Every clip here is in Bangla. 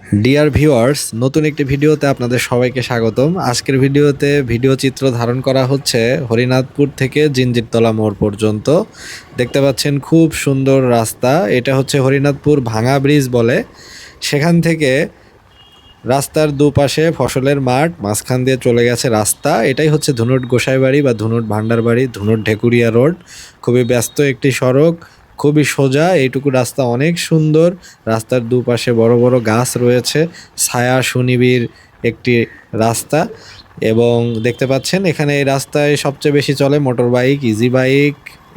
ডিয়ার ভিউয়ার্স, নতুন একটি ভিডিওতে আপনাদের সবাইকে স্বাগতম। আজকের ভিডিওতে ভিডিও চিত্র ধারণ করা হচ্ছে হরিনাথপুর থেকে জিঞ্জিরতলা মোড় পর্যন্ত। দেখতে পাচ্ছেন খুব সুন্দর রাস্তা। এটা হচ্ছে হরিনাথপুর ভাঙা ব্রিজ বলে। সেখান থেকে রাস্তার দুপাশে ফসলের মাঠ, মাঝখান দিয়ে চলে গেছে রাস্তা। এটাই হচ্ছে ধুনট গোসাইবাড়ি বা ধুনট ভান্ডারবাড়ি, ধুনট ঢেকুরিয়া রোড। খুবই ব্যস্ত একটি সড়ক, খুবই সোজা। এইটুকু রাস্তা অনেক সুন্দর। রাস্তার দুপাশে বড় বড় গাছ রয়েছে, ছায়া সুনিবিড় একটি রাস্তা। এবং দেখতে পাচ্ছেন এখানে এই রাস্তায় সবচেয়ে বেশি চলে মোটর বাইক, ইজি বাইক,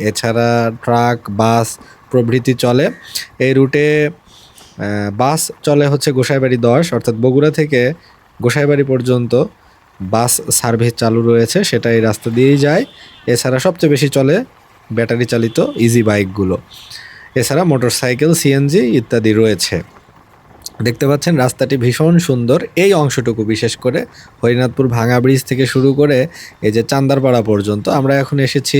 এছাড়া ট্রাক, বাস প্রভৃতি চলে। এই রুটে বাস চলে হচ্ছে গোসাইবাড়ি 10, অর্থাৎ বগুড়া থেকে গোসাইবাড়ি পর্যন্ত বাস সার্ভিস চালু রয়েছে, সেটা এই রাস্তা দিয়েই যায়। এছাড়া সবচেয়ে বেশি চলে ব্যাটারি চালিত ইজি বাইকগুলো। এছাড়া মোটরসাইকেল, সিএনজি ইত্যাদি রয়েছে। দেখতে পাচ্ছেন রাস্তাটি ভীষণ সুন্দর। এই অংশটুকু বিশেষ করে হরিনাথপুর ভাঙা ব্রিজ থেকে শুরু করে এই যে চান্দারপাড়া পর্যন্ত আমরা এখন এসেছি।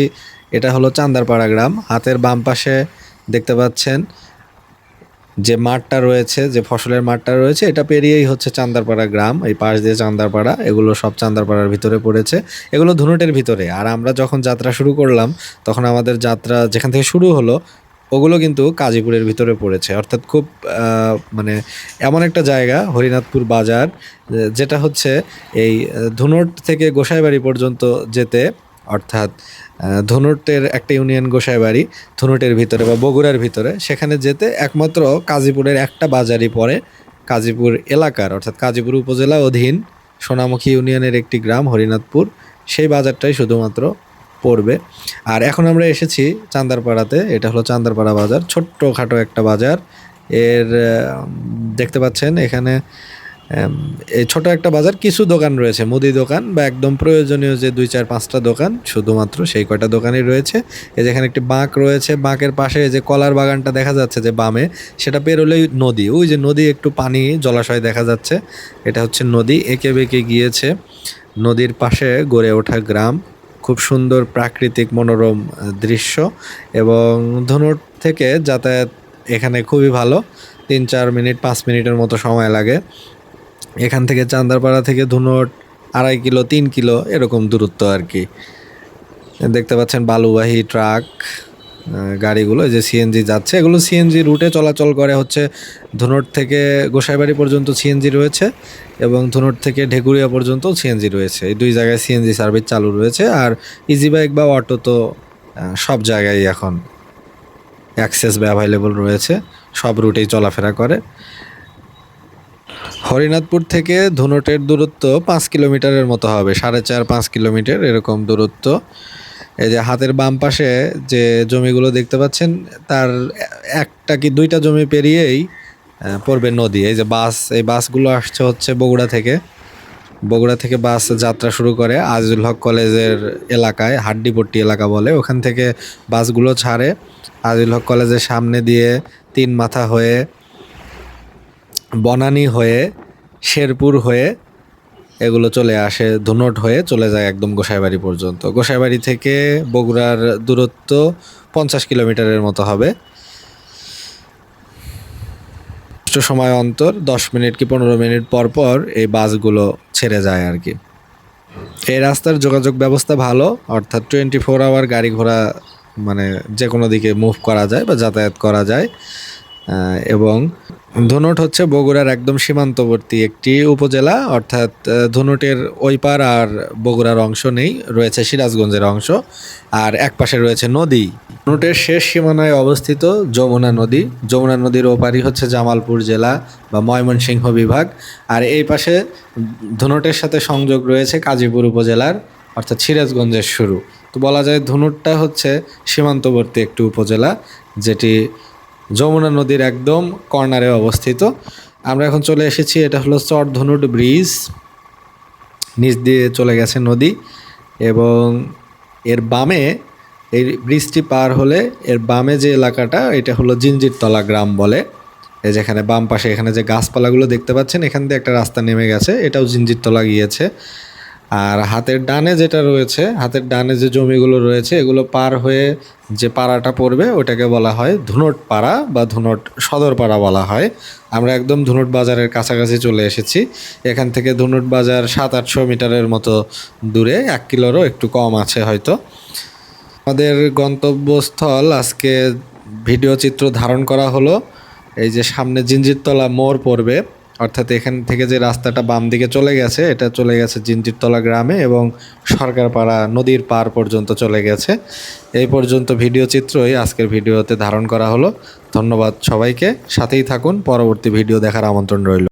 এটা হলো চান্দারপাড়া গ্রাম। হাতের বাম পাশে দেখতে পাচ্ছেন যে মাঠটা রয়েছে, যে ফসলের মাঠটা রয়েছে, এটা পেরিয়েই হচ্ছে চান্দারপাড়া গ্রাম। এই পাশ দিয়ে চান্দারপাড়া, এগুলো সব চান্দারপাড়ার ভিতরে পড়েছে। এগুলো ধুনটের ভিতরে। আর আমরা যখন যাত্রা শুরু করলাম, তখন আমাদের যাত্রা যেখান থেকে শুরু হলো ওগুলো কিন্তু কাজীপুরের ভিতরে পড়েছে। অর্থাৎ খুব মানে এমন একটা জায়গা হরিনাথপুর বাজার, যেটা হচ্ছে এই ধুনট থেকে গোসাইবাড়ি পর্যন্ত যেতে, অর্থাৎ ধনুটের একটা ইউনিয়ন গোসাইবাড়ি ধনুটের ভিতরে বা বগুড়ার ভিতরে, সেখানে যেতে একমাত্র কাজীপুরের একটা বাজারই পড়ে। কাজীপুর এলাকার, অর্থাৎ কাজীপুর উপজেলা অধীন সোনামুখী ইউনিয়নের একটি গ্রাম হরিনাথপুর, সেই বাজারটাই শুধুমাত্র পড়বে। আর এখন আমরা এসেছি চান্দারপাড়াতে। এটা হলো চান্দারপাড়া বাজার, ছোট্টখাটো একটা বাজার। এর দেখতে পাচ্ছেন এখানে এই ছোট একটা বাজার, কিছু দোকান রয়েছে, মুদি দোকান বা একদম প্রয়োজনীয় যে 2-4-5টা দোকান, শুধুমাত্র সেই কয়টা দোকানই রয়েছে। এই যেখানে একটি বাঁক রয়েছে, বাঁকের পাশে যে কলার বাগানটা দেখা যাচ্ছে যে বামে, সেটা পেরোলেই নদী। ওই যে নদী, একটু পানি জলাশয় দেখা যাচ্ছে, এটা হচ্ছে নদী। এঁকে বেঁকে গিয়েছে। নদীর পাশে গড়ে ওঠা গ্রাম, খুব সুন্দর প্রাকৃতিক মনোরম দৃশ্য। এবং ধনুট থেকে যাতায়াত এখানে খুবই ভালো। 3-4 মিনিট 5 মিনিটের মতো সময় লাগে। এখান থেকে চান্দারপাড়া থেকে ধুনট 2.5 কিলো 3 কিলো এরকম দূরত্ব আর কি। দেখতে পাচ্ছেন বালুবাহী ট্রাক গাড়িগুলো, এই যে সিএনজি যাচ্ছে, এগুলো সিএনজি রুটে চলাচল করে। হচ্ছে ধুনট থেকে গোসাইবাড়ি পর্যন্ত সিএনজি রয়েছে এবং ধুনট থেকে ঢেকুরিয়া পর্যন্ত সিএনজি রয়েছে। এই দুই জায়গায় সিএনজি সার্ভিস চালু রয়েছে। আর ইজি বাইক বা অটো তো সব জায়গায় এখন অ্যাক্সেস বা অ্যাভেলেবল রয়েছে, সব রুটেই চলাফেরা করে। হরিনাথপুর থেকে ধুনটের দূরত্ব 5 কিলোমিটারের মতো হবে, 4.5-5 কিলোমিটার এরকম দূরত্ব। এই যে হাতের বাম পাশে যে জমিগুলো দেখতে পাচ্ছেন, তার একটা কি দুইটা জমি পেরিয়েই পড়বে নদী। এই যে বাস, এই বাসগুলো আসছে হচ্ছে বগুড়া থেকে। বগুড়া থেকে বাস যাত্রা শুরু করে আজিজুল হক কলেজের এলাকায়, হাড্ডিপট্টি এলাকা বলে, ওখান থেকে বাসগুলো ছাড়ে আজিজুল হক কলেজের সামনে দিয়ে, 3 মাথা হয়ে, বনানী হয়ে, শেরপুর হয়ে এগুলো চলে আসে, ধুনট হয়ে চলে যায় একদম গোসাইবাড়ি পর্যন্ত। গোসাইবাড়ি থেকে বগুড়ার দূরত্ব 50 কিলোমিটারের মতো হবে। সময় অন্তর 10 মিনিট কি 15 মিনিট পর পর এই বাসগুলো ছেড়ে যায় আর কি। এই রাস্তার যোগাযোগ ব্যবস্থা ভালো, অর্থাৎ 24 আওয়ার গাড়ি ঘোড়া মানে যে কোনো দিকে মুভ করা যায় বা যাতায়াত করা যায়। এবং ধুনট হচ্ছে বগুড়ার একদম সীমান্তবর্তী একটি উপজেলা, অর্থাৎ ধুনটের ওই পার আর বগুড়ার অংশ নেই, রয়েছে সিরাজগঞ্জের অংশ। আর এক পাশে রয়েছে নদী। ধুনটের শেষ সীমানায় অবস্থিত যমুনা নদী। যমুনা নদীর ওপারই হচ্ছে জামালপুর জেলা বা ময়মনসিংহ বিভাগ। আর এই পাশে ধুনটের সাথে সংযোগ রয়েছে কাজীপুর উপজেলার, অর্থাৎ সিরাজগঞ্জের শুরু। তো বলা যায় ধুনটটা হচ্ছে সীমান্তবর্তী একটি উপজেলা, যেটি যমুনা নদীর একদম কর্নারে অবস্থিত। আমরা এখন চলে এসেছি, এটা হলো চর ধনুট ব্রিজ, নিচ দিয়ে চলে গেছে নদী। এবং এর বামে, এই ব্রিজটি পার হলে এর বামে যে এলাকাটা, এটা হলো জিঞ্জিরতলা গ্রাম বলে। এই যেখানে বাম পাশে এখানে যে গাছপালাগুলো দেখতে পাচ্ছেন, এখান দিয়ে একটা রাস্তা নেমে গেছে, এটাও জিঞ্জিরতলা গিয়েছে। আর হাতের ডানে যেটা রয়েছে, হাতের ডানে যে জমিগুলো রয়েছে এগুলো পার হয়ে যে পাড়াটা পড়বে ওটাকে বলা হয় ধুনট পাড়া বা ধুনট সদর পাড়া বলা হয়। আমরা একদম ধুনট বাজারের কাছাকাছি চলে এসেছি। এখান থেকে ধুনট বাজার 700-800 মিটারের মতো দূরে, 1 কিলোরও একটু কম আছে হয়তো। আমাদের গন্তব্যস্থল আজকে ভিডিও চিত্র ধারণ করা হলো এই যে সামনে জিঞ্জিরতলা মোড় পড়বে, অর্থাৎ এখান থেকে যে রাস্তাটা বাম দিকে চলে গেছে এটা চলে গেছে জিঞ্জিরতলা গ্রামে এবং সরকারপাড়া নদীর পার পর্যন্ত চলে গেছে। এই পর্যন্ত ভিডিও চিত্রই আজকের ভিডিওতে ধারণ করা হলো। ধন্যবাদ সবাইকে, সাথেই থাকুন, পরবর্তী ভিডিও দেখার আমন্ত্রণ রইল।